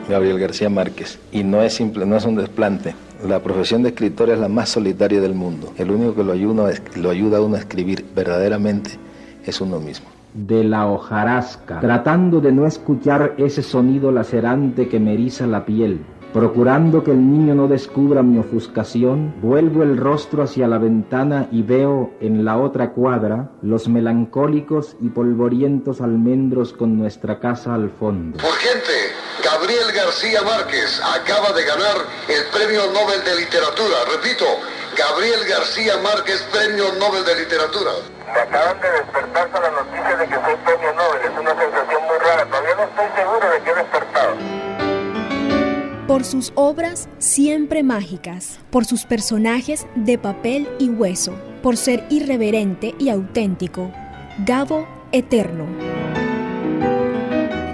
Gabriel García Márquez, y no es un desplante. La profesión de escritor es la más solitaria del mundo. El único que lo ayuda a uno a escribir verdaderamente es uno mismo. De la hojarasca, tratando de no escuchar ese sonido lacerante que me eriza la piel. Procurando que el niño no descubra mi ofuscación, vuelvo el rostro hacia la ventana y veo en la otra cuadra los melancólicos y polvorientos almendros con nuestra casa al fondo. Urgente, Gabriel García Márquez acaba de ganar el Premio Nobel de Literatura. Repito, Gabriel García Márquez, Premio Nobel de Literatura. Me acaban de despertar con la noticia de que soy Premio Nobel. Es una sensación muy rara. Todavía no estoy seguro de que he despertado. Por sus obras siempre mágicas, por sus personajes de papel y hueso, por ser irreverente y auténtico, Gabo Eterno.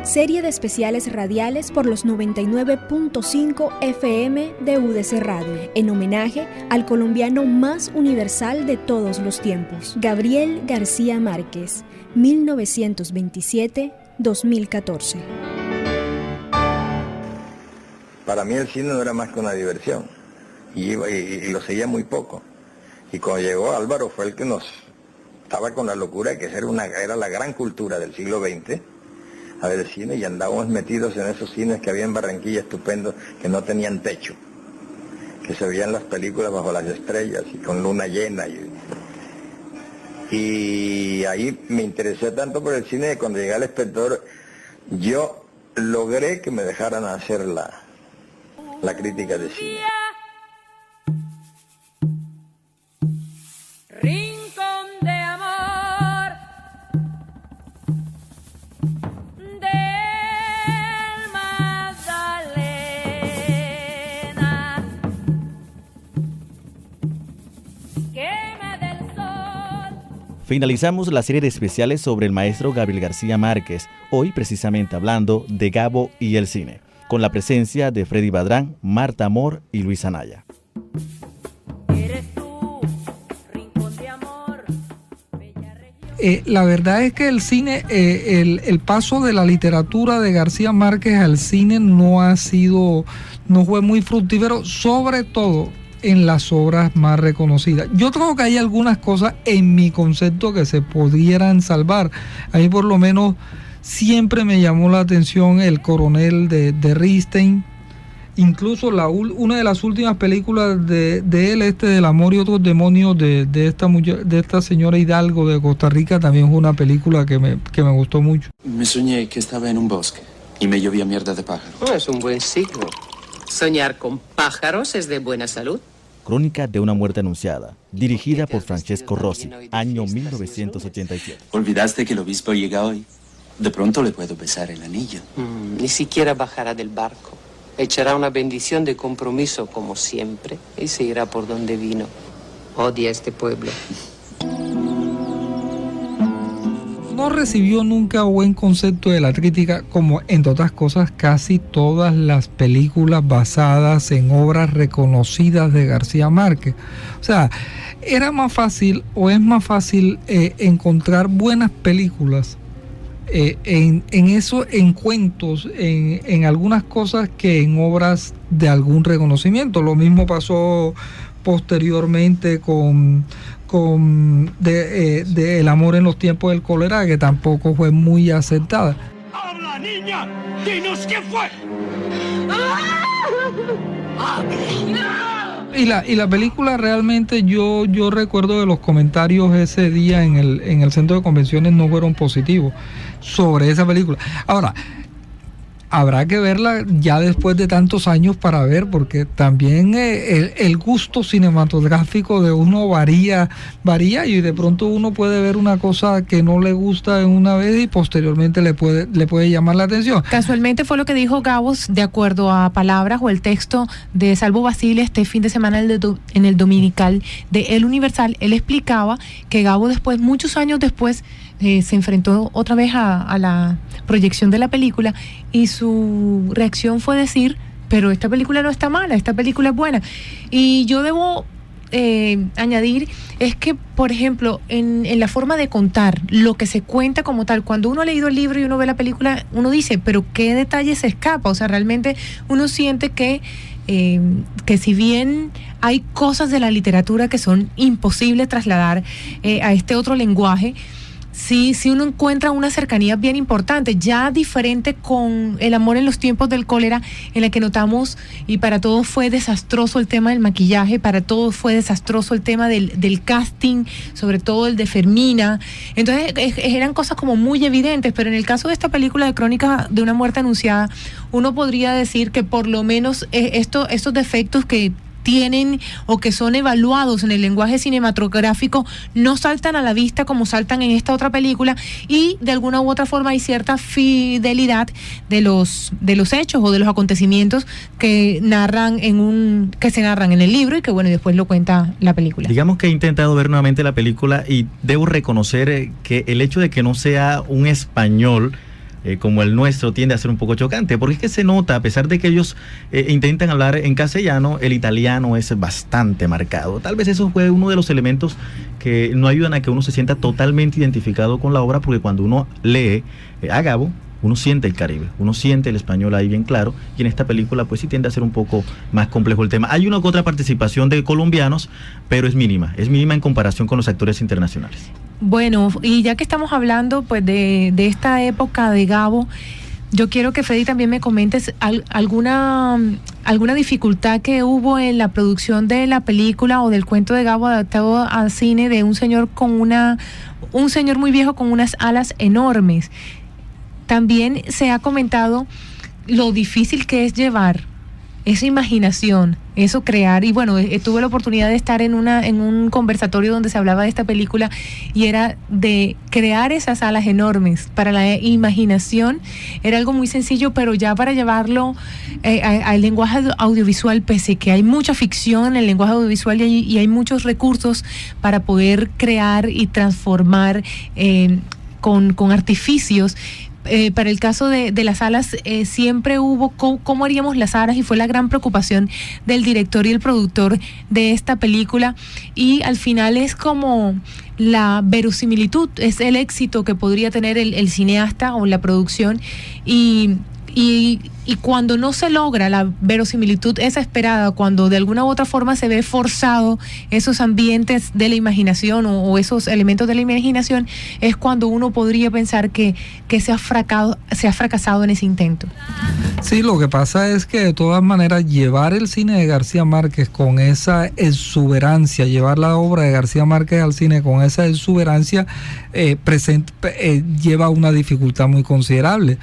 Serie de especiales radiales por los 99.5 FM de UDC Radio, en homenaje al colombiano más universal de todos los tiempos, Gabriel García Márquez, 1927-2014. Para mí el cine no era más que una diversión, y lo seguía muy poco. Y cuando llegó Álvaro fue el que nos estaba con la locura de que era la gran cultura del siglo XX, a ver el cine, y andábamos metidos en esos cines que había en Barranquilla estupendos, que no tenían techo, que se veían las películas bajo las estrellas y con luna llena. Y ahí me interesé tanto por el cine que cuando llegué al Espectador, yo logré que me dejaran hacer la crítica de cine. Rincón de amor del Magdalena, quema del sol. Finalizamos la serie de especiales sobre el maestro Gabriel García Márquez, hoy precisamente hablando de Gabo y el cine, con la presencia de Freddy Badrán, Marta Amor y Luis Anaya. La verdad es que el cine, el paso de la literatura de García Márquez al cine no fue muy fructífero, sobre todo en las obras más reconocidas. Yo creo que hay algunas cosas en mi concepto que se pudieran salvar. A mí por lo menos siempre me llamó la atención El Coronel de Ripstein. Incluso una de las últimas películas de él, del Amor y otros demonios de esta señora Hidalgo de Costa Rica, también fue una película que me gustó mucho. Me soñé que estaba en un bosque y me llovía mierda de pájaros. Oh, es un buen signo. Soñar con pájaros es de buena salud. Crónica de una muerte anunciada, dirigida por Francesco Rossi, año 1987. ¿Olvidaste que el obispo llega hoy? De pronto le puedo besar el anillo. Ni siquiera bajará del barco. Echará una bendición de compromiso como siempre y se irá por donde vino. Odia a este pueblo. No recibió nunca buen concepto de la crítica, como entre otras cosas casi todas las películas basadas en obras reconocidas de García Márquez. O sea, era más fácil o es más fácil encontrar buenas películas en cuentos, en algunas cosas que en obras de algún reconocimiento. Lo mismo pasó posteriormente con El amor en los tiempos del cólera, que tampoco fue muy aceptada. ¡Habla, niña! ¡Dinos qué fue! Y la película realmente yo recuerdo de los comentarios ese día en el centro de convenciones no fueron positivos sobre esa película. Ahora, habrá que verla ya después de tantos años para ver, porque también el gusto cinematográfico de uno varía y de pronto uno puede ver una cosa que no le gusta en una vez y posteriormente le puede llamar la atención. Casualmente fue lo que dijo Gabos, de acuerdo a palabras o el texto de Salvo Basile este fin de semana en el Dominical de El Universal. Él explicaba que Gabo después, muchos años después, se enfrentó otra vez a la proyección de la película y su reacción fue decir, pero esta película no está mala, esta película es buena. Y yo debo añadir es que, por ejemplo, en la forma de contar, lo que se cuenta como tal, cuando uno ha leído el libro y uno ve la película, uno dice, pero ¿qué detalle se escapa? O sea, realmente uno siente que si bien hay cosas de la literatura que son imposibles trasladar a este otro lenguaje, sí uno encuentra una cercanía bien importante, ya diferente con El amor en los tiempos del cólera, en la que notamos, y para todos fue desastroso el tema del maquillaje, para todos fue desastroso el tema del casting, sobre todo el de Fermina. Entonces eran cosas como muy evidentes, pero en el caso de esta película de Crónica de una muerte anunciada, uno podría decir que por lo menos estos defectos que tienen o que son evaluados en el lenguaje cinematográfico no saltan a la vista como saltan en esta otra película, y de alguna u otra forma hay cierta fidelidad de los hechos o de los acontecimientos que se narran en el libro y que bueno, después lo cuenta la película. Digamos que he intentado ver nuevamente la película y debo reconocer que el hecho de que no sea un español como el nuestro tiende a ser un poco chocante, porque es que se nota, a pesar de que ellos intentan hablar en castellano, el italiano es bastante marcado. Tal vez eso fue uno de los elementos que no ayudan a que uno se sienta totalmente identificado con la obra, porque cuando uno lee a Gabo, uno siente el Caribe, uno siente el español ahí bien claro, y en esta película pues sí tiende a ser un poco más complejo el tema. Hay una u otra participación de colombianos, pero es mínima en comparación con los actores internacionales. Bueno, y ya que estamos hablando pues de esta época de Gabo, yo quiero que Freddy también me comentes alguna dificultad que hubo en la producción de la película o del cuento de Gabo adaptado al cine, de un señor muy viejo con unas alas enormes. También se ha comentado lo difícil que es llevar esa imaginación, eso crear, y bueno, tuve la oportunidad de estar en un conversatorio donde se hablaba de esta película, y era de crear esas alas enormes. Para la imaginación era algo muy sencillo, pero ya para llevarlo al lenguaje audiovisual, pese que hay mucha ficción en el lenguaje audiovisual y hay muchos recursos para poder crear y transformar con artificios. Para el caso de las alas, siempre hubo cómo haríamos las alas, y fue la gran preocupación del director y el productor de esta película, y al final es como la verosimilitud, es el éxito que podría tener el cineasta o la producción, y cuando no se logra la verosimilitud esa esperada, cuando de alguna u otra forma se ve forzado esos ambientes de la imaginación o esos elementos de la imaginación, es cuando uno podría pensar que se ha fracasado en ese intento. Sí, lo que pasa es que de todas maneras llevar el cine de García Márquez con esa exuberancia, llevar la obra de García Márquez al cine con esa exuberancia lleva una dificultad muy considerable.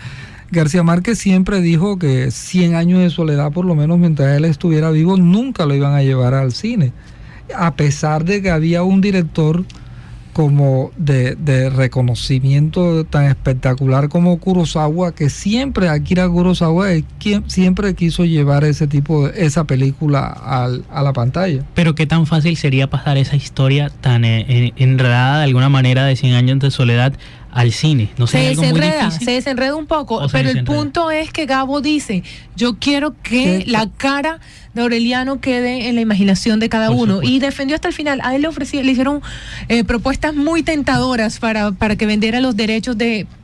García Márquez siempre dijo que 100 años de soledad, por lo menos mientras él estuviera vivo, nunca lo iban a llevar al cine, a pesar de que había un director como de reconocimiento tan espectacular como Kurosawa, que siempre, Akira Kurosawa, siempre quiso llevar esa película a la pantalla. Pero qué tan fácil sería pasar esa historia tan enredada de alguna manera de 100 años de soledad al cine. No sé, se desenreda un poco, pero el punto es que Gabo dice, yo quiero que la cara de Aureliano quede en la imaginación de cada uno, y defendió hasta el final. A él le hicieron propuestas muy tentadoras para que vendiera los derechos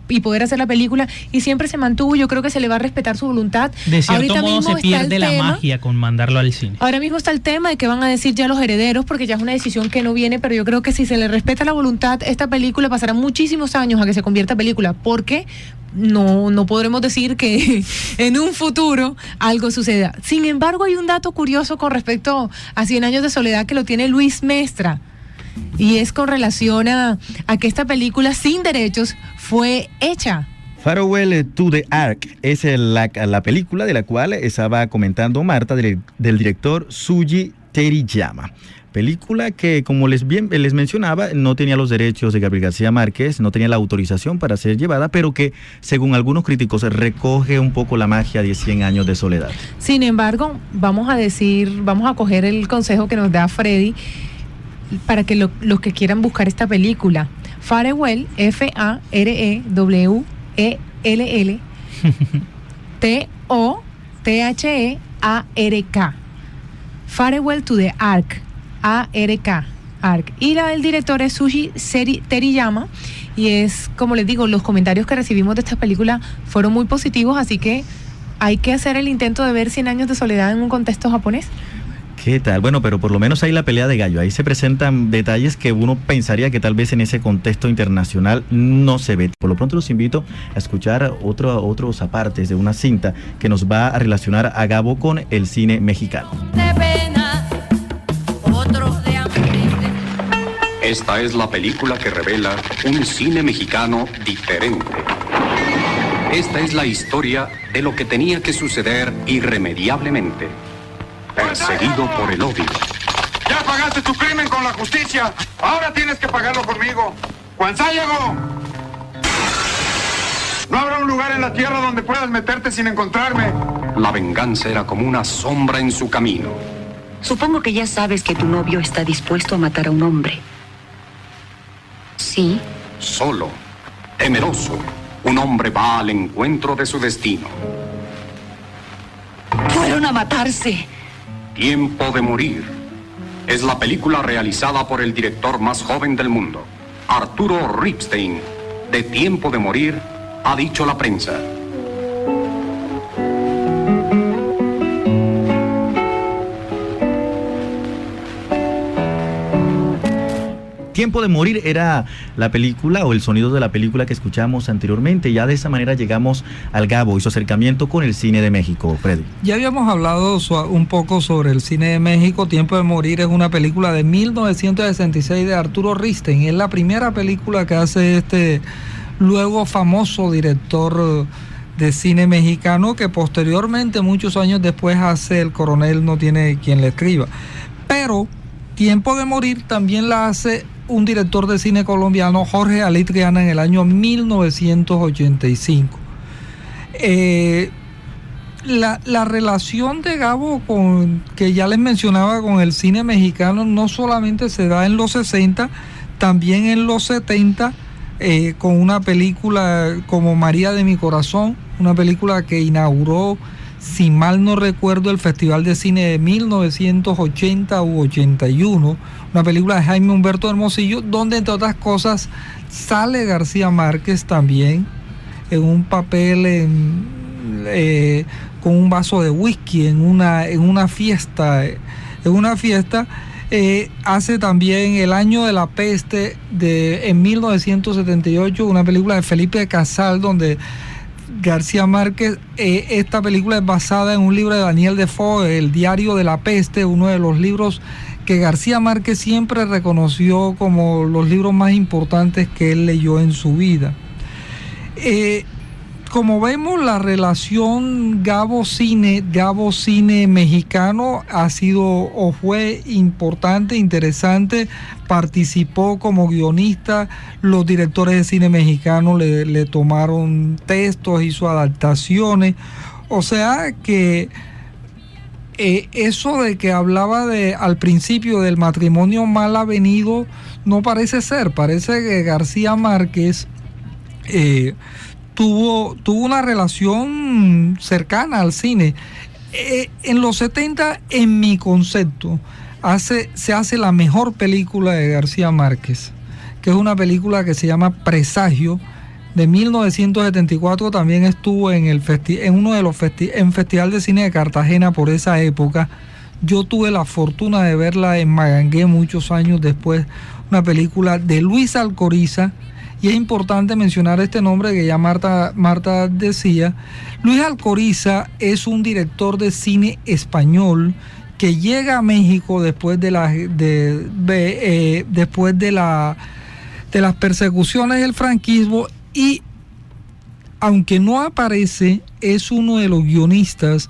y poder hacer la película, y siempre se mantuvo. Yo creo que se le va a respetar su voluntad. De cierto modo se pierde la magia con mandarlo al cine. Ahora mismo está el tema de que van a decir ya los herederos, porque ya es una decisión que no viene, pero yo creo que si se le respeta la voluntad, esta película pasará muchísimos años a que se convierta en película, porque no podremos decir que en un futuro algo suceda. Sin embargo, hay un dato curioso con respecto a 100 años de soledad que lo tiene Luis Mestra, y es con relación a que esta película sin derechos fue hecha. Farewell to the Ark es la película de la cual estaba comentando Marta, del director Shuji Teriyama. Película que, como les mencionaba, no tenía los derechos de Gabriel García Márquez, no tenía la autorización para ser llevada, pero que, según algunos críticos, recoge un poco la magia de 100 años de soledad. Sin embargo, vamos a coger el consejo que nos da Freddy para que los que quieran buscar esta película. Farewell, Farewell, Totheark. Farewell to the Ark. ARK. Y la del director es Shuji Teriyama, y es, como les digo, los comentarios que recibimos de esta película fueron muy positivos, así que hay que hacer el intento de ver 100 años de soledad en un contexto japonés. ¿Qué tal? Bueno, pero por lo menos hay la pelea de gallo. Ahí se presentan detalles que uno pensaría que tal vez en ese contexto internacional no se ve. Por lo pronto los invito a escuchar otros apartes de una cinta que nos va a relacionar a Gabo con el cine mexicano. Esta es la película que revela un cine mexicano diferente. Esta es la historia de lo que tenía que suceder irremediablemente. Perseguido por el odio. Ya pagaste tu crimen con la justicia. Ahora tienes que pagarlo conmigo. Juan Sayago. No habrá un lugar en la tierra donde puedas meterte sin encontrarme. La venganza era como una sombra en su camino. Supongo que ya sabes que tu novio está dispuesto a matar a un hombre. ¿Sí? Solo, temeroso, un hombre va al encuentro de su destino. Fueron a matarse. Tiempo de morir. Es la película realizada por el director más joven del mundo, Arturo Ripstein. De Tiempo de morir, ha dicho la prensa. Tiempo de morir era la película o el sonido de la película que escuchamos anteriormente. Ya de esa manera llegamos al Gabo y su acercamiento con el cine de México, Freddy. Ya habíamos hablado un poco sobre el cine de México. Tiempo de morir es una película de 1966 de Arturo Ripstein. Es la primera película que hace este luego famoso director de cine mexicano, que posteriormente, muchos años después, hace El coronel no tiene quien le escriba. Pero Tiempo de morir también la hace un director de cine colombiano, Jorge Alí Triana, en el año 1985. La relación de Gabo que ya les mencionaba con el cine mexicano no solamente se da en los 60, también en los 70, con una película como María de mi corazón, una película que inauguró, si mal no recuerdo, el Festival de Cine de 1980 u 81, una película de Jaime Humberto Hermosillo, donde entre otras cosas sale García Márquez también en un papel con un vaso de whisky en una fiesta. Hace también El año de la peste en 1978, una película de Felipe Casal, donde García Márquez, esta película es basada en un libro de Daniel Defoe, El diario de la peste, uno de los libros que García Márquez siempre reconoció como los libros más importantes que él leyó en su vida. Como vemos, la relación Gabo-cine mexicano ha sido o fue importante, interesante. Participó como guionista, los directores de cine mexicano le tomaron textos, hizo adaptaciones. O sea que eso de que hablaba al principio del matrimonio mal avenido no parece ser. Parece que García Márquez tuvo una relación cercana al cine. En los 70, en mi concepto, se hace la mejor película de García Márquez, que es una película que se llama Presagio, de 1974. También estuvo en uno de los Festival de Cine de Cartagena por esa época. Yo tuve la fortuna de verla en Magangué muchos años después, una película de Luis Alcoriza. Y es importante mencionar este nombre que ya Marta decía. Luis Alcoriza es un director de cine español que llega a México después de las persecuciones del franquismo, y aunque no aparece, es uno de los guionistas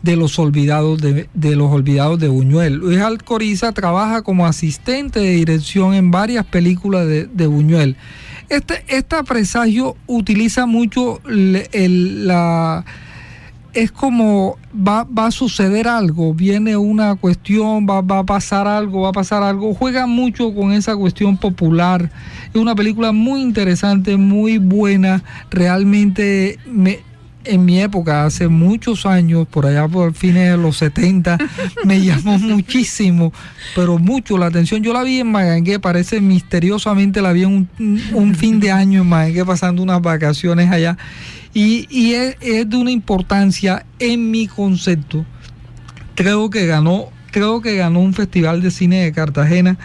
de Los Olvidados de Buñuel. Luis Alcoriza trabaja como asistente de dirección en varias películas de Buñuel. Esta Presagio utiliza mucho es como va a suceder algo, viene una cuestión, va a pasar algo, juega mucho con esa cuestión popular. Es una película muy interesante, muy buena, realmente en mi época, hace muchos años, por allá por fines de los 70, me llamó muchísimo, pero mucho la atención. Yo la vi en Magangué, parece misteriosamente la vi en un fin de año en Magangué, pasando unas vacaciones allá, y es de una importancia en mi concepto. Creo que ganó un festival de cine de Cartagena,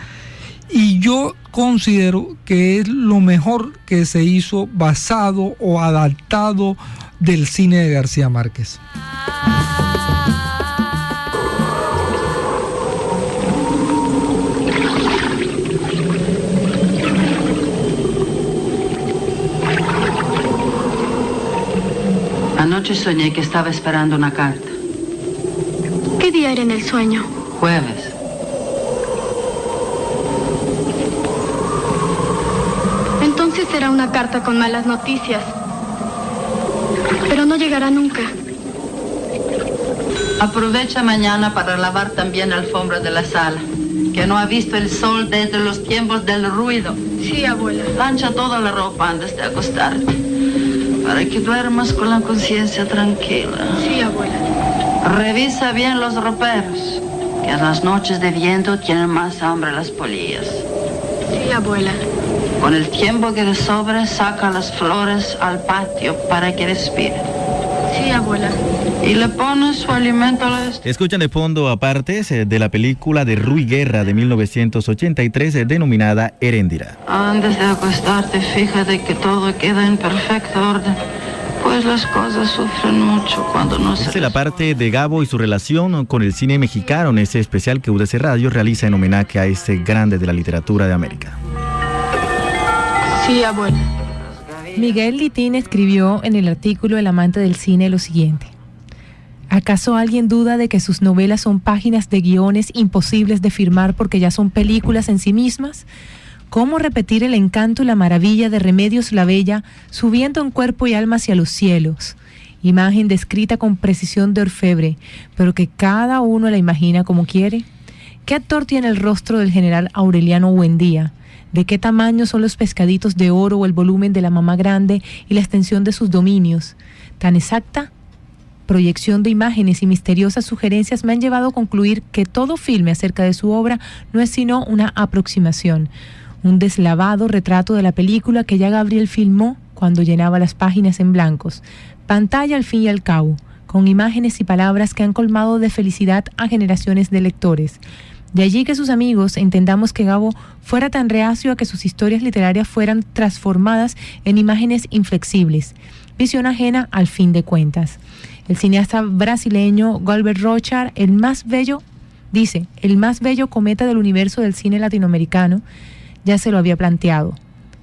y yo considero que es lo mejor que se hizo basado o adaptado del cine de García Márquez. Anoche soñé que estaba esperando una carta. ¿Qué día era en el sueño? Jueves. Entonces será una carta con malas noticias. Pero no llegará nunca. Aprovecha mañana para lavar también la alfombra de la sala, que no ha visto el sol desde los tiempos del ruido. Sí, abuela. Plancha toda la ropa antes de acostarte, para que duermas con la conciencia tranquila. Sí, abuela. Revisa bien los roperos, que en las noches de viento tienen más hambre las polillas. Sí, abuela. Con el tiempo que te sobra, saca las flores al patio para que respire. Sí, abuela. Y le pones su alimento a la... Escuchan de fondo apartes de la película de Rui Guerra de 1983 denominada Heréndira. Antes de acostarte, fíjate que todo queda en perfecto orden, pues las cosas sufren mucho cuando no se... Esta es la parte de Gabo y su relación con el cine mexicano en ese especial que UDC Radio realiza en homenaje a este grande de la literatura de América. Sí, abuela. Miguel Litín escribió en el artículo El amante del cine lo siguiente: ¿acaso alguien duda de que sus novelas son páginas de guiones imposibles de firmar porque ya son películas en sí mismas? ¿Cómo repetir el encanto y la maravilla de Remedios la Bella subiendo en cuerpo y alma hacia los cielos? Imagen descrita con precisión de orfebre, pero que cada uno la imagina como quiere. ¿Qué actor tiene el rostro del general Aureliano Buendía? ¿De qué tamaño son los pescaditos de oro o el volumen de la mamá grande y la extensión de sus dominios? Tan exacta proyección de imágenes y misteriosas sugerencias me han llevado a concluir que todo filme acerca de su obra no es sino una aproximación, un deslavado retrato de la película que ya Gabriel filmó cuando llenaba las páginas en blancos. Pantalla al fin y al cabo, con imágenes y palabras que han colmado de felicidad a generaciones de lectores. De allí que sus amigos entendamos que Gabo fuera tan reacio a que sus historias literarias fueran transformadas en imágenes inflexibles, visión ajena al fin de cuentas. El cineasta brasileño Galber Rochar, el más bello cometa del universo del cine latinoamericano, ya se lo había planteado.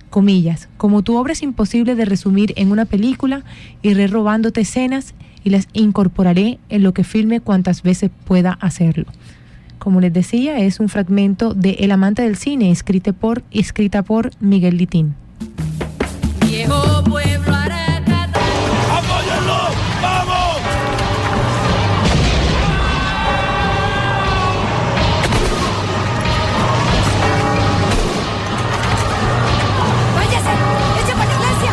Comillas, como tu obra es imposible de resumir en una película, iré robándote escenas y las incorporaré en lo que filme cuantas veces pueda hacerlo. Como les decía, es un fragmento de El amante del cine, escrita por Miguel Litín. Viejo pueblo Aracata. ¡Apóyenlo! ¡Vamos! ¡Váyase! ¡Eche para la iglesia!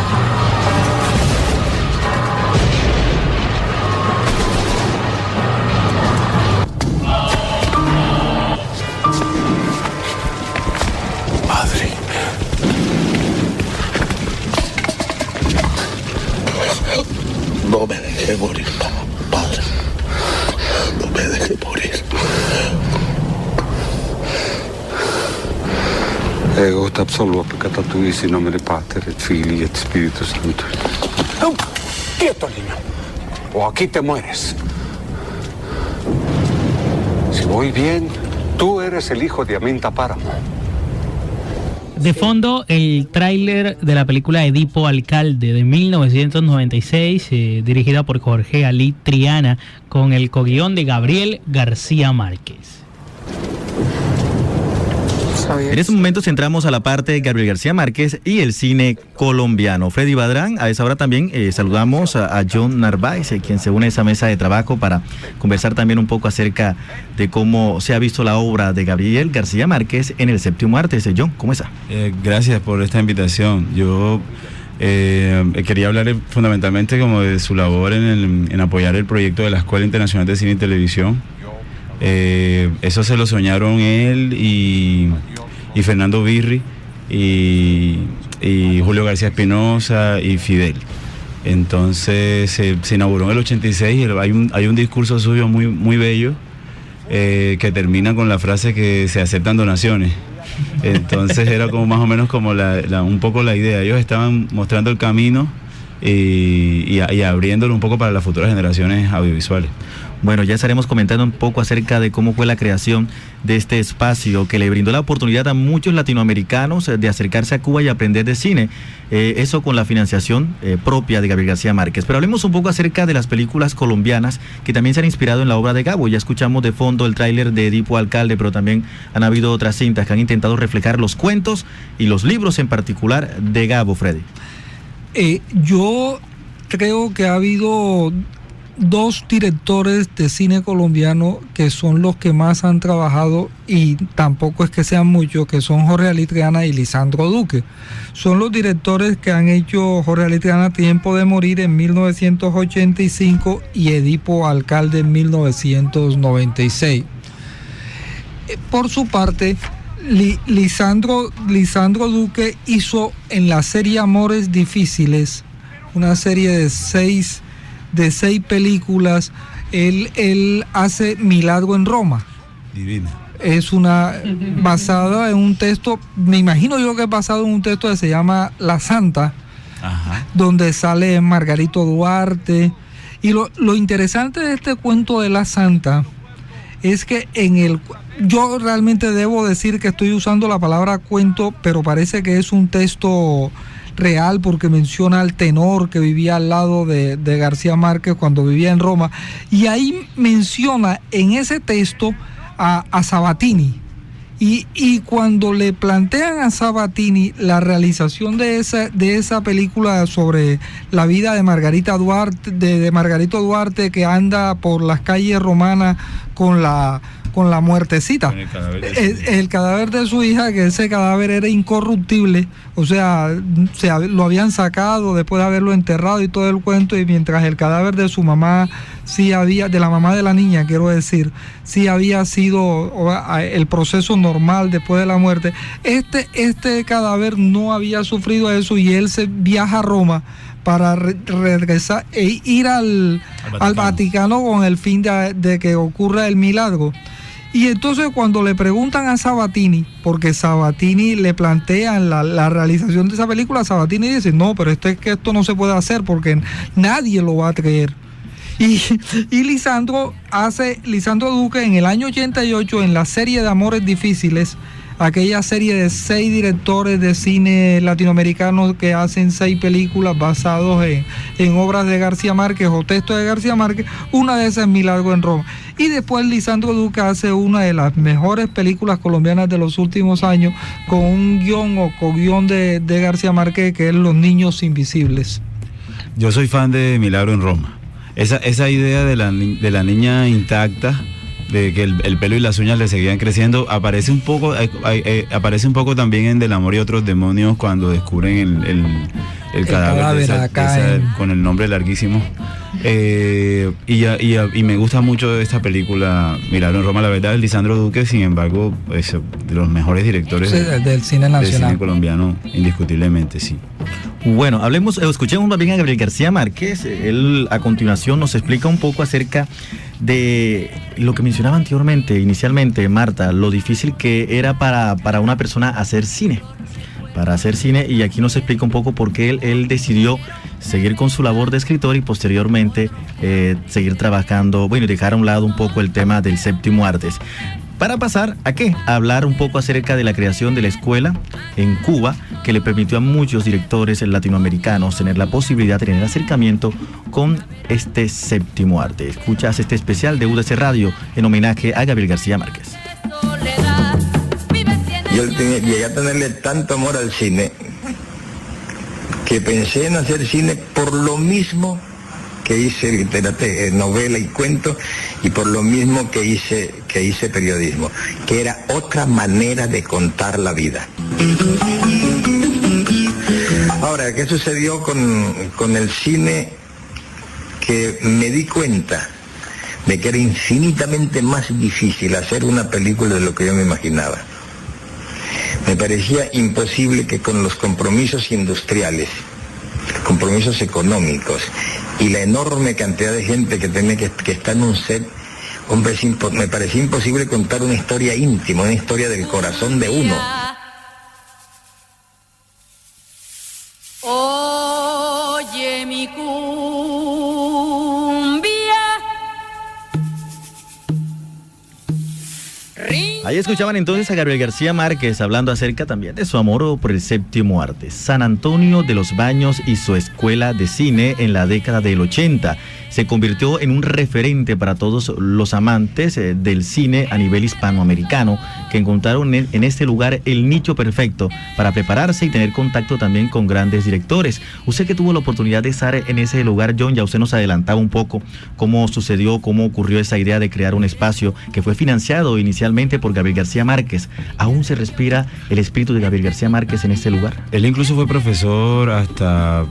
Padre. No me deje morir, padre. No me deje morir. Ego t'absolvo peccato tuis in nome del Padre, del Figlio y del Espíritu Santo. ¡Quieto, niño! O aquí te mueres. Si voy bien, tú eres el hijo de Aminta Páramo. De fondo, el tráiler de la película Edipo Alcalde de 1996, dirigida por Jorge Ali Triana, con el coguión de Gabriel García Márquez. En este momento centramos a la parte de Gabriel García Márquez y el cine colombiano. Freddy Badrán, a esa hora también saludamos a John Narváez, quien se une a esa mesa de trabajo para conversar también un poco acerca de cómo se ha visto la obra de Gabriel García Márquez en el séptimo arte. John, ¿cómo está? Gracias por esta invitación. Yo Quería hablar fundamentalmente como de su labor en apoyar el proyecto de la Escuela Internacional de Cine y Televisión. Eso se lo soñaron él y Fernando Birri y Julio García Espinosa y Fidel. Entonces se inauguró en el 86 y hay un discurso suyo muy bello que termina con la frase que se aceptan donaciones. Entonces era como más o menos como un poco la idea. Ellos estaban mostrando el camino y abriéndolo un poco para las futuras generaciones audiovisuales. Bueno, ya estaremos comentando un poco acerca de cómo fue la creación de este espacio que le brindó la oportunidad a muchos latinoamericanos de acercarse a Cuba y aprender de cine, eso con la financiación propia de Gabriel García Márquez. Pero hablemos un poco acerca de las películas colombianas que también se han inspirado en la obra de Gabo. Ya escuchamos de fondo el tráiler de Edipo Alcalde, pero también han habido otras cintas que han intentado reflejar los cuentos y los libros en particular de Gabo, Freddy. Yo creo que ha habido dos directores de cine colombiano que son los que más han trabajado, y tampoco es que sean muchos, que son Jorge Ali Triana y Lisandro Duque. Son los directores que han hecho Jorge Ali Triana Tiempo de Morir en 1985 y Edipo Alcalde en 1996. Por su parte, Lisandro Duque hizo en la serie Amores Difíciles, una serie de seis películas. Él hace Milagro en Roma. Divina. Es una basada en un texto, me imagino yo que es basado en un texto que se llama La Santa, ajá, donde sale Margarito Duarte. Y lo interesante de este cuento de La Santa es que yo realmente debo decir que estoy usando la palabra cuento, pero parece que es un texto real, porque menciona al tenor que vivía al lado de García Márquez cuando vivía en Roma, y ahí menciona en ese texto a Sabatini, y cuando le plantean a Sabatini la realización de esa película sobre la vida de Margarita Duarte, de Margarito Duarte, que anda por las calles romanas con la muertecita, el cadáver de su hija, que ese cadáver era incorruptible, o sea, lo habían sacado después de haberlo enterrado y todo el cuento, y mientras el cadáver de su mamá de la mamá de la niña, quiero decir, sí había sido el proceso normal después de la muerte, este cadáver no había sufrido eso, y él se viaja a Roma para regresar e ir al Vaticano con el fin de que ocurra el milagro. Y entonces cuando le preguntan a Sabatini, porque Sabatini le plantean la realización de esa película, Sabatini dice, no, pero es que esto no se puede hacer porque nadie lo va a creer. Y Lisandro Duque en el año 88, en la serie de Amores Difíciles, aquella serie de 6 directores de cine latinoamericanos que hacen 6 películas basados en obras de García Márquez o textos de García Márquez, una de esas es Milagro en Roma. Y después Lisandro Duque hace una de las mejores películas colombianas de los últimos años, con un guión o co-guión de García Márquez, que es Los Niños Invisibles. Yo soy fan de Milagro en Roma. Esa idea de la niña intacta, de que el pelo y las uñas le seguían creciendo, aparece un poco también en Del Amor y Otros Demonios, cuando descubren el cadáver con el nombre larguísimo. Y me gusta mucho esta película Milagro en Roma. La verdad, Lisandro Duque, sin embargo, es de los mejores directores del cine nacional, del cine colombiano, indiscutiblemente, sí. Bueno, escuchemos más bien a Gabriel García Márquez. Él a continuación nos explica un poco acerca de lo que mencionaba inicialmente, Marta, lo difícil que era para una persona hacer cine. Y aquí nos explica un poco por qué él decidió seguir con su labor de escritor y posteriormente seguir trabajando, y dejar a un lado un poco el tema del séptimo arte. Para pasar a hablar un poco acerca de la creación de la escuela en Cuba, que le permitió a muchos directores latinoamericanos tener la posibilidad de tener acercamiento con este séptimo arte. Escuchas este especial de UDC Radio en homenaje a Gabriel García Márquez. Yo llegué a tenerle tanto amor al cine que pensé en hacer cine por lo mismo que hice literatura, novela y cuento, y por lo mismo que hice periodismo, que era otra manera de contar la vida. Ahora, sea, ¿qué sucedió con el cine? Que me di cuenta de que era infinitamente más difícil hacer una película de lo que yo me imaginaba. Me parecía imposible que con los compromisos industriales, compromisos económicos y la enorme cantidad de gente que está en un set, hombre, me parecía imposible contar una historia íntima, una historia del corazón de uno. Oye mi Ahí escuchaban entonces a Gabriel García Márquez hablando acerca también de su amor por el séptimo arte, San Antonio de los Baños y su escuela de cine en la década del 80. Se convirtió en un referente para todos los amantes del cine a nivel hispanoamericano, que encontraron en este lugar el nicho perfecto para prepararse y tener contacto también con grandes directores. Usted que tuvo la oportunidad de estar en ese lugar, John, ya usted nos adelantaba un poco cómo sucedió, cómo ocurrió esa idea de crear un espacio que fue financiado inicialmente por Gabriel García Márquez. ¿Aún se respira el espíritu de Gabriel García Márquez en este lugar? Él incluso fue profesor hasta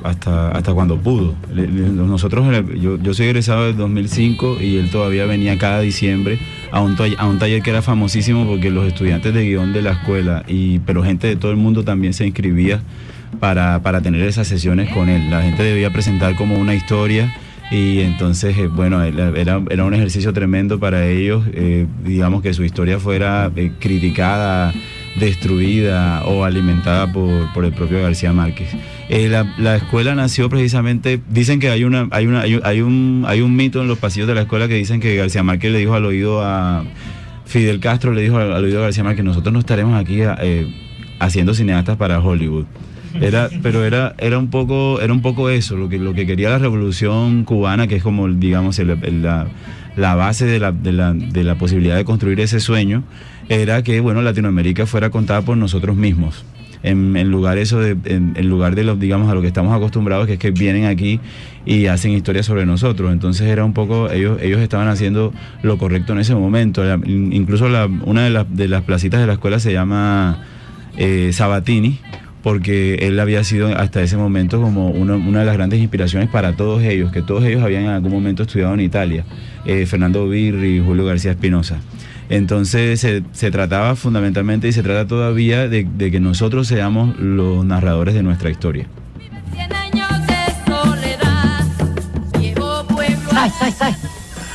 cuando pudo. Nosotros, yo soy egresado del 2005 y él todavía venía cada diciembre a un taller que era famosísimo porque los estudiantes de guión de la escuela, pero gente de todo el mundo también se inscribía para tener esas sesiones con él. La gente debía presentar como una historia. Y entonces, bueno, era un ejercicio tremendo para ellos, digamos, que su historia fuera criticada, destruida o alimentada por el propio García Márquez. La escuela nació precisamente, dicen que hay un mito en los pasillos de la escuela que dicen que García Márquez le dijo al oído a Fidel Castro, le dijo al oído a García Márquez: nosotros no estaremos aquí haciendo cineastas para Hollywood. Era un poco eso, lo que quería la Revolución Cubana, que es como, digamos, la base de la posibilidad de construir ese sueño, era que, bueno, Latinoamérica fuera contada por nosotros mismos. En lugar de lo, digamos, a lo que estamos acostumbrados, que es que vienen aquí y hacen historias sobre nosotros. Entonces era un poco, ellos estaban haciendo lo correcto en ese momento. Incluso una de las placitas de la escuela se llama Sabatini, porque él había sido hasta ese momento como una de las grandes inspiraciones para todos ellos, que todos ellos habían en algún momento estudiado en Italia, Fernando Birri y Julio García Espinosa. Entonces se trataba fundamentalmente, y se trata todavía, de que nosotros seamos los narradores de nuestra historia. Sai.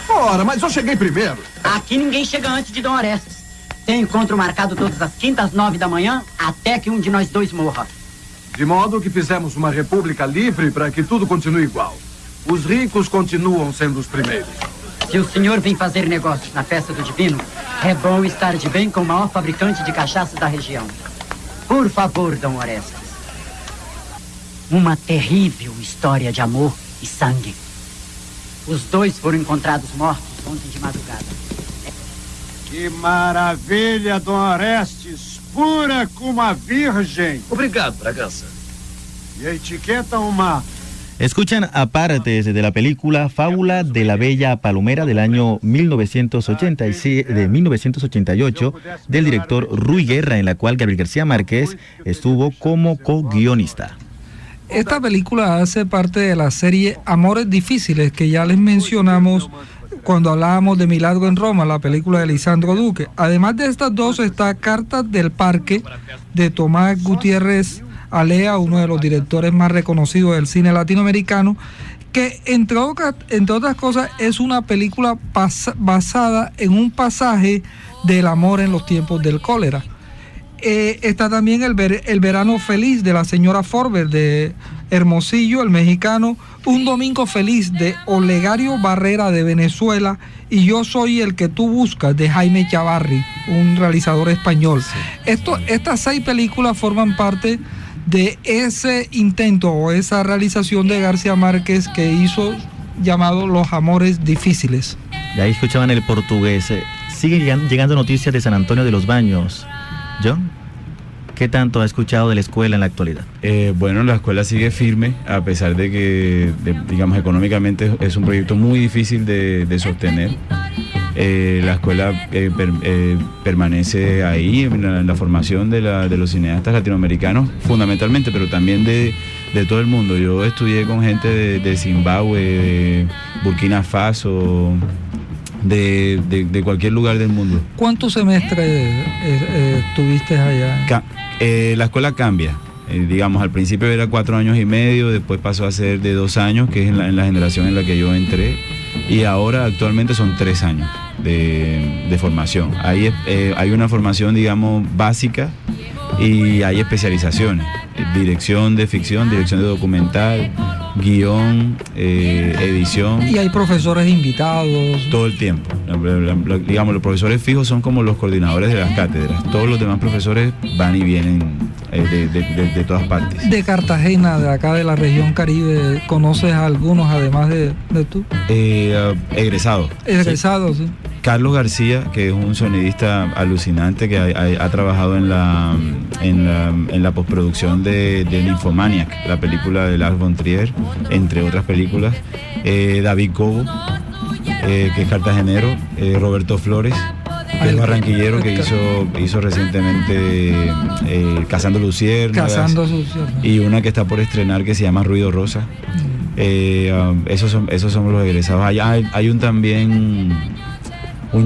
Ora, mas eu cheguei primeiro. Aqui ninguém chega antes de Dom Orestes. Tem encontro marcado todas as quintas, 9 da manhã, até que um de nós dois morra. De modo que fizemos uma república livre para que tudo continue igual. Os ricos continuam sendo os primeiros. Se o senhor vem fazer negócios na festa do Divino, é bom estar de bem com o maior fabricante de cachaças da região. Por favor, Dom Orestes. Uma terrível história de amor e sangue. Os dois foram encontrados mortos ontem de madrugada. Que maravilha, Dom Orestes, pura como a virgem. Obrigado, Bragança. E a etiqueta uma... Escuchan apartes de la película Fábula de la Bella Palomera del año 1988 del director Rui Guerra, en la cual Gabriel García Márquez estuvo como co-guionista. Esta película hace parte de la serie Amores Difíciles, que ya les mencionamos cuando hablábamos de Milagro en Roma, la película de Lisandro Duque. Además de estas dos está Cartas del Parque, de Tomás Gutiérrez Alea, uno de los directores más reconocidos del cine latinoamericano, que entre otras cosas es una película basada en un pasaje del amor en los tiempos del cólera. Está también el Verano Feliz de la señora Forbes, de Hermosillo, el mexicano, Un Domingo Feliz de Olegario Barrera, de Venezuela, y Yo Soy el que tú buscas, de Jaime Chavarri, un realizador español. Estas 6 películas forman parte de ese intento o esa realización de García Márquez que hizo, llamado Los Amores Difíciles. Y ahí escuchaban el portugués. Siguen llegando noticias de San Antonio de los Baños. John, ¿qué tanto ha escuchado de la escuela en la actualidad? Bueno, la escuela sigue firme, a pesar de que, digamos, económicamente es un proyecto muy difícil de sostener. La escuela permanece ahí en la formación de los cineastas latinoamericanos, fundamentalmente, pero también de de todo el mundo. Yo estudié con gente de Zimbabue, de Burkina Faso, de cualquier lugar del mundo. ¿Cuántos semestres estuviste allá? La escuela cambia. Digamos, al principio era 4 años y medio, después pasó a ser de 2 años, que es en la generación en la que yo entré, y ahora actualmente son 3 años de formación. Hay una formación, digamos, básica, y hay especializaciones: dirección de ficción, dirección de documental, guión, edición. Y hay profesores invitados. Todo el tiempo. Digamos, los profesores fijos son como los coordinadores de las cátedras. Todos los demás profesores van y vienen de todas partes. De Cartagena, de acá de la región Caribe, ¿conoces a algunos además de tú? Egresados. Egresados, sí. Carlos García, que es un sonidista alucinante, que ha trabajado en la postproducción de Nymphomaniac, la película de Lars von Trier, entre otras películas. David Cobo, que es cartagenero. Roberto Flores, que es barranquillero, que hizo recientemente Cazando Luciérnagas. Y una que está por estrenar que se llama Ruido Rosa. Esos son los egresados. Hay un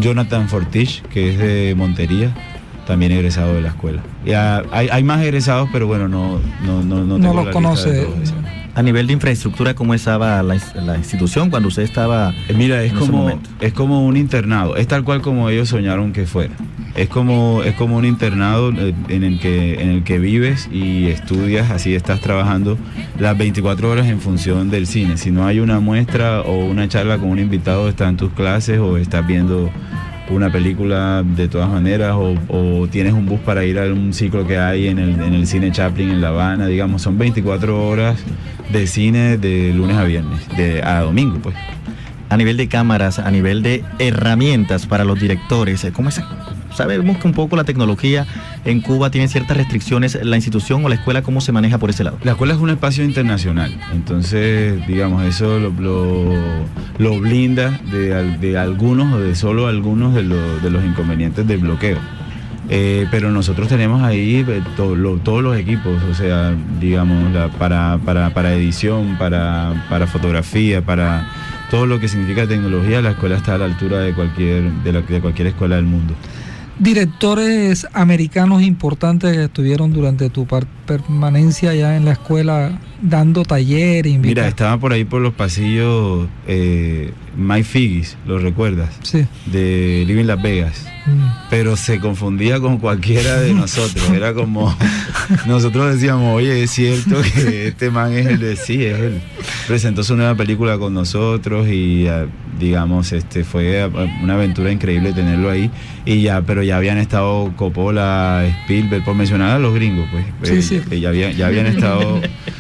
Jonathan Fortich, que es de Montería, también egresado de la escuela. Hay más egresados, pero bueno, no los conoce. A nivel de infraestructura, ¿cómo estaba la institución cuando usted estaba? Mira, es como un internado, es tal cual como ellos soñaron que fuera. Es como un internado en el que vives y estudias, así estás trabajando las 24 horas en función del cine. Si no hay una muestra o una charla con un invitado, estás en tus clases o estás viendo una película de todas maneras, o tienes un bus para ir a un ciclo que hay en el cine Chaplin en La Habana. Digamos, son 24 horas de cine de lunes a viernes, a domingo, pues. A nivel de cámaras, a nivel de herramientas para los directores, ¿cómo es? Sabemos que un poco la tecnología en Cuba tiene ciertas restricciones. ¿La institución o la escuela cómo se maneja por ese lado? La escuela es un espacio internacional, entonces, digamos, eso lo blinda de algunos o de solo algunos de los inconvenientes del bloqueo. Pero nosotros tenemos ahí todos los equipos, o sea, digamos, para edición, para fotografía, para todo lo que significa tecnología. La escuela está a la altura de cualquier escuela del mundo. Directores americanos importantes que estuvieron durante tu permanencia allá en la escuela dando talleres. Mira, estaba por ahí por los pasillos Mike Figgis, ¿lo recuerdas? Sí. De Living Las Vegas. Pero se confundía con cualquiera de nosotros. Era como, nosotros decíamos, oye, es cierto que este man es el de sí, es él. Presentó su nueva película con nosotros y digamos, fue una aventura increíble tenerlo ahí. Pero ya habían estado Coppola, Spielberg, por mencionar a los gringos, pues. Sí. Ya habían estado.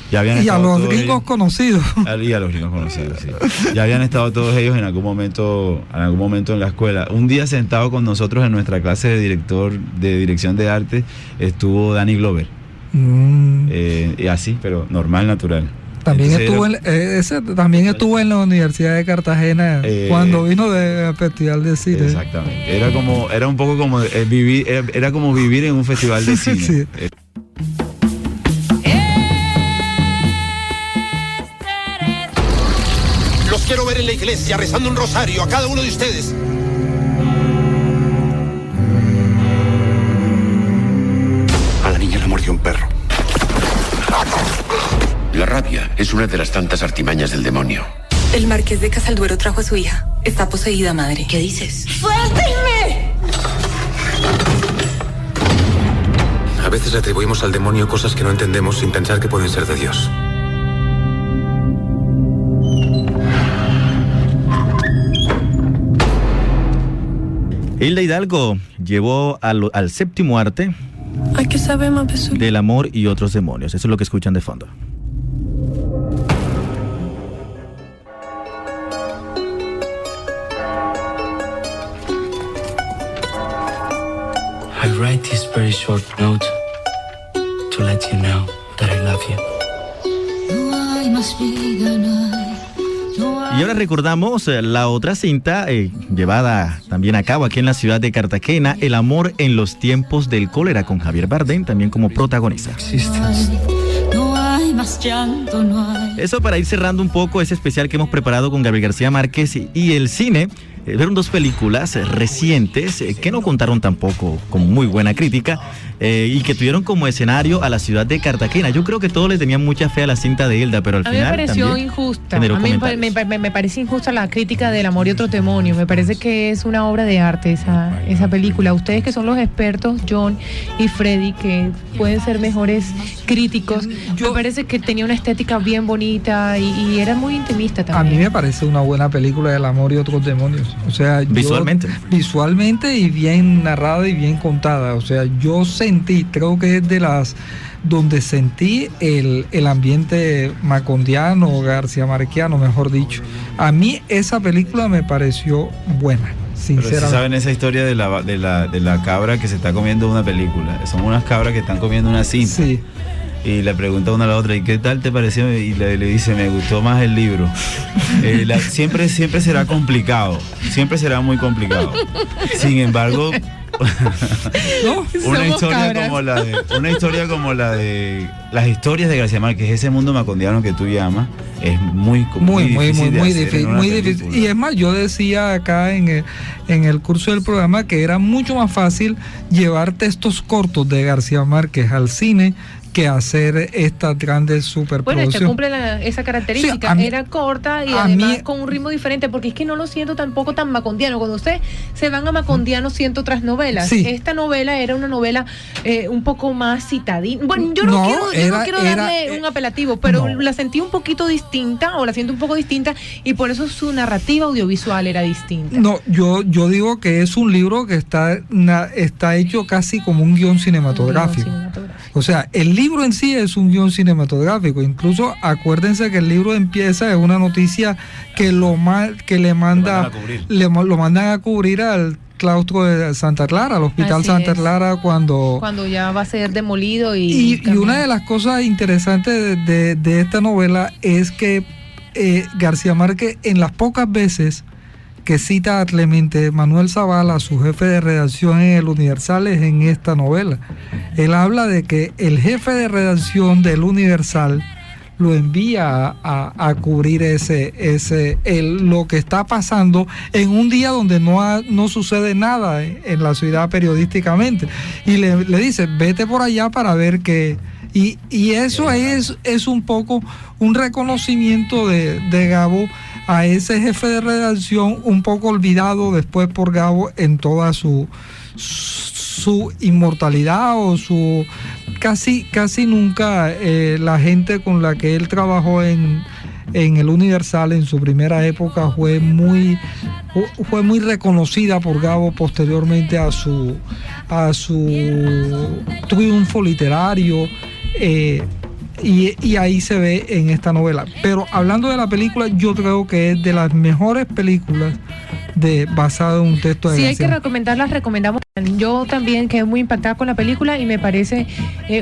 Y a los gringos conocidos. Y a los gringos conocidos, sí. Ya habían estado todos ellos en algún momento en la escuela. Un día sentado con nosotros en nuestra clase de dirección de arte estuvo Danny Glover. Y así, pero normal, natural. También estuvo en la Universidad de Cartagena cuando vino del Festival de Cine. Exactamente. Era un poco como vivir, era como vivir en un festival de cine. Sí. Los quiero ver en la iglesia rezando un rosario a cada uno de ustedes. A la niña la mordió un perro. La rabia es una de las tantas artimañas del demonio. El marqués de Casalduero trajo a su hija. Está poseída, madre. ¿Qué dices? ¡Suéltenme! A veces le atribuimos al demonio cosas que no entendemos sin pensar que pueden ser de Dios. Hilda Hidalgo llevó al séptimo arte del amor y otros demonios. Eso es lo que escuchan de fondo. I write this very short note to let you know that I love you. Y ahora recordamos la otra cinta llevada también a cabo aquí en la ciudad de Cartagena, El amor en los tiempos del cólera, con Javier Bardem también como protagonista. más llanto no hay. Eso para ir cerrando un poco ese especial que hemos preparado con Gabriel García Márquez y el cine. Vieron dos películas recientes que no contaron tampoco con muy buena crítica y que tuvieron como escenario a la ciudad de Cartagena. Yo creo que todos le tenían mucha fe a la cinta de Hilda, pero al final me pareció también injusta. A mí me parece injusta la crítica del Amor y otro demonio. Me parece que es una obra de arte esa película. Ustedes que son los expertos, John y Freddy, que pueden ser mejores críticos, me parece que tenía una estética bien bonita y era muy intimista también. A mí me parece una buena película del Amor y otros demonios. O sea, visualmente y bien narrada y bien contada. O sea, yo creo que es de las donde sentí el ambiente macondiano, garciamarquiano, mejor dicho. A mí esa película me pareció buena, sinceramente. Pero si saben esa historia de la cabra que se está comiendo una película. Son unas cabras que están comiendo una cinta. Sí. Y le pregunta una a la otra, ¿y qué tal te pareció? Y le dice, me gustó más el libro. Siempre será complicado, siempre será muy complicado. Sin embargo, una historia como la de las historias de García Márquez, ese mundo macondiano que tú llamas, es muy difícil. Y es más, yo decía acá en el curso del programa que era mucho más fácil llevar textos cortos de García Márquez al cine que hacer estas grandes superproducciones. Bueno, cumple esa característica, sí, era corta y además con un ritmo diferente, porque es que no lo siento tampoco tan macondiano. Cuando ustedes se van a macondiano, siento otras novelas. Sí. Esta novela era una novela un poco más citadina. Bueno, yo no quiero darle un apelativo, pero la sentí un poquito distinta, o la siento un poco distinta, y por eso su narrativa audiovisual era distinta. No, yo digo que es un libro que está hecho casi como un guión cinematográfico. O sea, el libro en sí es un guión cinematográfico. Incluso acuérdense que el libro empieza, es una noticia que lo mandan a cubrir al claustro de Santa Clara, al hospital Santa Clara, cuando ya va a ser demolido. Y una de las cosas interesantes de esta novela es que García Márquez, en las pocas veces que cita a Clemente Manuel Zavala, su jefe de redacción en El Universal, es en esta novela. Él habla de que el jefe de redacción del Universal lo envía a cubrir lo que está pasando en un día donde no sucede nada en la ciudad periodísticamente. Y le dice, vete por allá para ver qué. Y eso es un poco un reconocimiento de Gabo a ese jefe de redacción, un poco olvidado después por Gabo en toda su inmortalidad, o su casi nunca la gente con la que él trabajó en El Universal en su primera época fue muy reconocida por Gabo posteriormente a su triunfo literario. Y ahí se ve en esta novela. Pero hablando de la película, yo creo que es de las mejores películas basado en un texto de García. Sí, hay que recomendarlas, recomendamos. Yo también quedé muy impactada con la película y me parece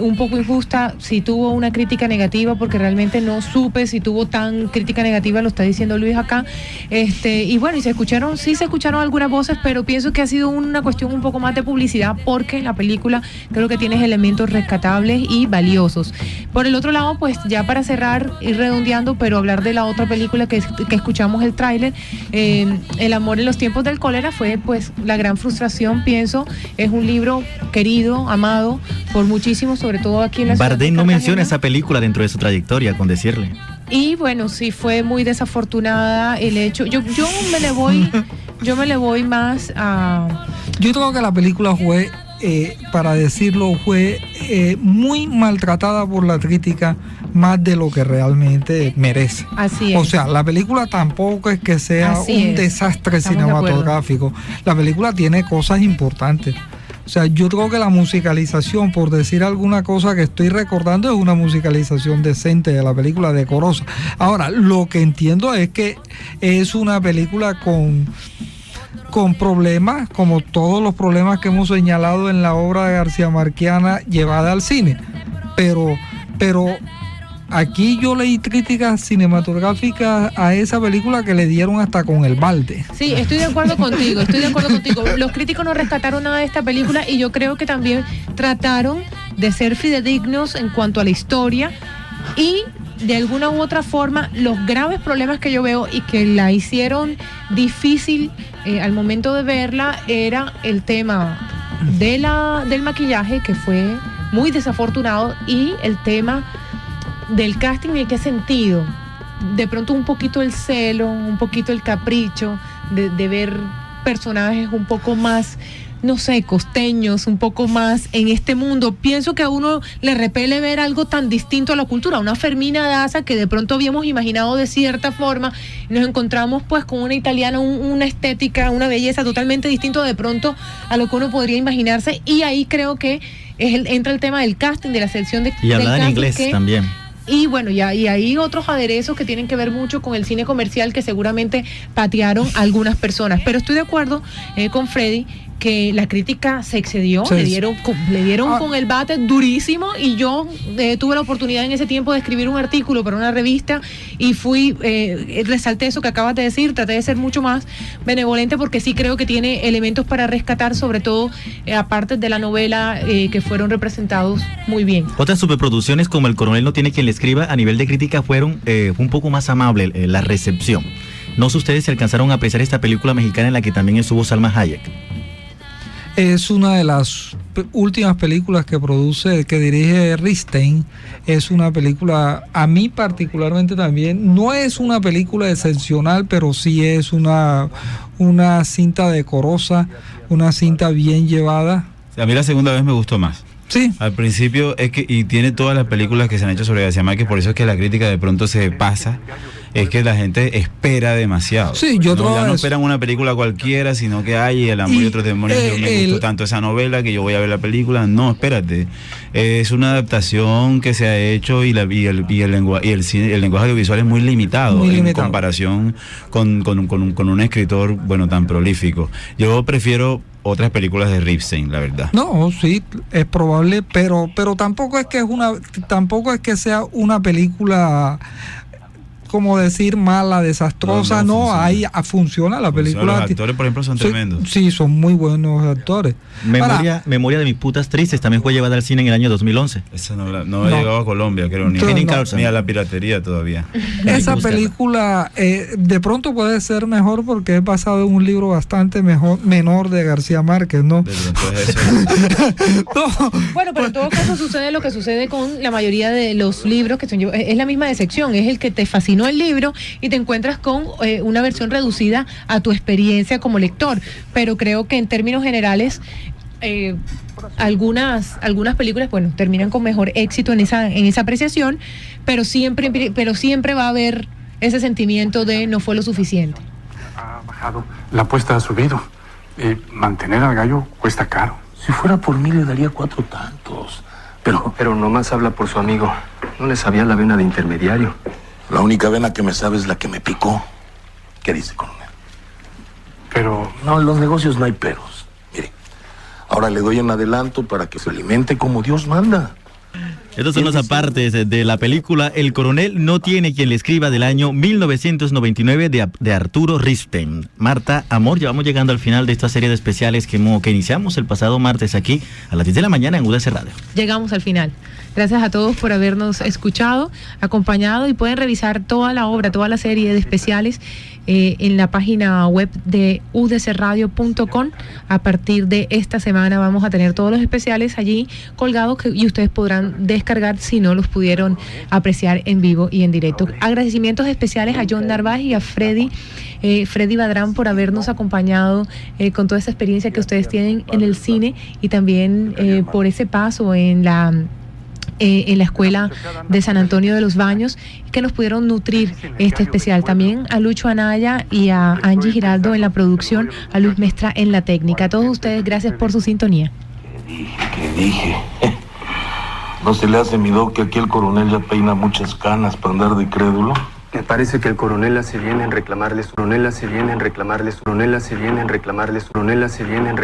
un poco injusta si tuvo una crítica negativa, porque realmente no supe si tuvo tan crítica negativa, lo está diciendo Luis acá. Y bueno, y se escucharon algunas voces, pero pienso que ha sido una cuestión un poco más de publicidad, porque la película creo que tiene elementos rescatables y valiosos. Por el otro lado, pues ya para cerrar, ir redondeando, pero hablar de la otra película que escuchamos el tráiler, El amor en los tiempos del cólera, fue pues la gran frustración, pienso. Es un libro querido, amado por muchísimos, sobre todo aquí en la ciudad. Bardem no menciona esa película dentro de su trayectoria, con decirle. Y bueno, sí fue muy desafortunada el hecho. Yo me le voy más a... Yo creo que la película fue, para decirlo, fue muy maltratada por la crítica, más de lo que realmente merece. Así es. O sea, la película tampoco es que sea desastre cinematográfico. La película tiene cosas importantes. O sea, yo creo que la musicalización, por decir alguna cosa que estoy recordando, es una musicalización decente de la película, decorosa. Ahora, lo que entiendo es que es una película con problemas, como todos los problemas que hemos señalado en la obra de García Márquez llevada al cine. Pero aquí yo leí críticas cinematográficas a esa película que le dieron hasta con el balde. Sí, estoy de acuerdo contigo. Los críticos no rescataron nada de esta película, y yo creo que también trataron de ser fidedignos en cuanto a la historia, Y de alguna u otra forma, los graves problemas que yo veo y que la hicieron difícil al momento de verla era el tema del maquillaje, que fue muy desafortunado, y el tema del casting. ¿En qué sentido? De pronto un poquito el celo, un poquito el capricho de ver personajes un poco más, no sé, costeños, un poco más en este mundo. Pienso que a uno le repele ver algo tan distinto a la cultura, una Fermina Daza que de pronto habíamos imaginado de cierta forma, y nos encontramos pues con una italiana, una estética, una belleza totalmente distinto de pronto a lo que uno podría imaginarse, y ahí creo que entra el tema del casting, de la selección de y hablar en inglés también. Y bueno, y hay otros aderezos que tienen que ver mucho con el cine comercial que seguramente patearon a algunas personas. Pero estoy de acuerdo con Freddy que la crítica se excedió, Sí. le dieron con el bate durísimo, y yo tuve la oportunidad en ese tiempo de escribir un artículo para una revista y resalté eso que acabas de decir, traté de ser mucho más benevolente porque sí creo que tiene elementos para rescatar, sobre todo aparte de la novela, que fueron representados muy bien. Otras superproducciones como El coronel no tiene quien le escriba, a nivel de crítica fueron un poco más amable la recepción. No sé ustedes si alcanzaron a apreciar esta película mexicana en la que también estuvo Salma Hayek. Es una de las últimas películas que dirige Ripstein. Es una película, a mí particularmente también, no es una película excepcional, pero sí es una cinta decorosa, una cinta bien llevada. A mí la segunda vez me gustó más. Sí. Al principio y tiene todas las películas que se han hecho sobre García Márquez, por eso es que la crítica de pronto se pasa, es que la gente espera demasiado. Sí, ya no esperan una película cualquiera, sino que hay El amor y otros demonios. Yo me gustó tanto esa novela que yo voy a ver la película. No, espérate. Es una adaptación que se ha hecho y el lenguaje audiovisual es muy limitado en comparación con un escritor tan prolífico. Yo prefiero otras películas de Ripstein, la verdad. No, sí, es probable, pero tampoco es que sea una película, como decir, mala, desastrosa. Funciona la película. Los actores, por ejemplo, son tremendos. Sí, son muy buenos actores. Memoria de mis putas tristes también fue llevada al cine en el año 2011. Esa no ha llegado a Colombia, creo, ni a la piratería todavía. Esa película de pronto puede ser mejor porque es basado en un libro bastante menor de García Márquez, ¿no? Bueno, pero en todo caso sucede lo que sucede con la mayoría de los libros, que es la misma decepción, es el que te fascinó el libro y te encuentras con una versión reducida a tu experiencia como lector. Pero creo que en términos generales algunas películas terminan con mejor éxito en esa apreciación, pero siempre va a haber ese sentimiento de no fue lo suficiente. Ha bajado, la apuesta ha subido. Mantener al gallo cuesta caro. Si fuera por mí le daría 4 tantos. Pero nomás habla por su amigo. No le sabía la vena de intermediario. La única vena que me sabe es la que me picó. ¿Qué dice, coronel? Pero... No, en los negocios no hay peros. Mire, ahora le doy en adelanto para que se alimente como Dios manda. Estos son los apartes de la película El coronel no tiene quien le escriba, del año 1999 de Arturo Ripstein. Marta, amor, ya vamos llegando al final de esta serie de especiales que iniciamos el pasado martes aquí a las 10 de la mañana en UDC Radio. Llegamos al final. Gracias a todos por habernos escuchado, acompañado, y pueden revisar toda la obra, toda la serie de especiales en la página web de udcradio.com. A partir de esta semana vamos a tener todos los especiales allí colgados y ustedes podrán descargar si no los pudieron apreciar en vivo y en directo. Agradecimientos especiales a John Narváez y a Freddy Badrán por habernos acompañado con toda esa experiencia que ustedes tienen en el cine, y también por ese paso en la Escuela de San Antonio de los Baños, que nos pudieron nutrir este especial. También a Lucho Anaya y a Angie Giraldo en la producción, a Luis Mestra en la técnica. A todos ustedes, gracias por su sintonía. ¿Qué dije? ¿No se le hace mi doc que aquí el coronel ya peina muchas canas para andar de crédulo? Me parece que el coronel hace bien en reclamarles, coronel hace bien en reclamarles, coronel hace bien en reclamarles, coronel hace bien en reclamarles.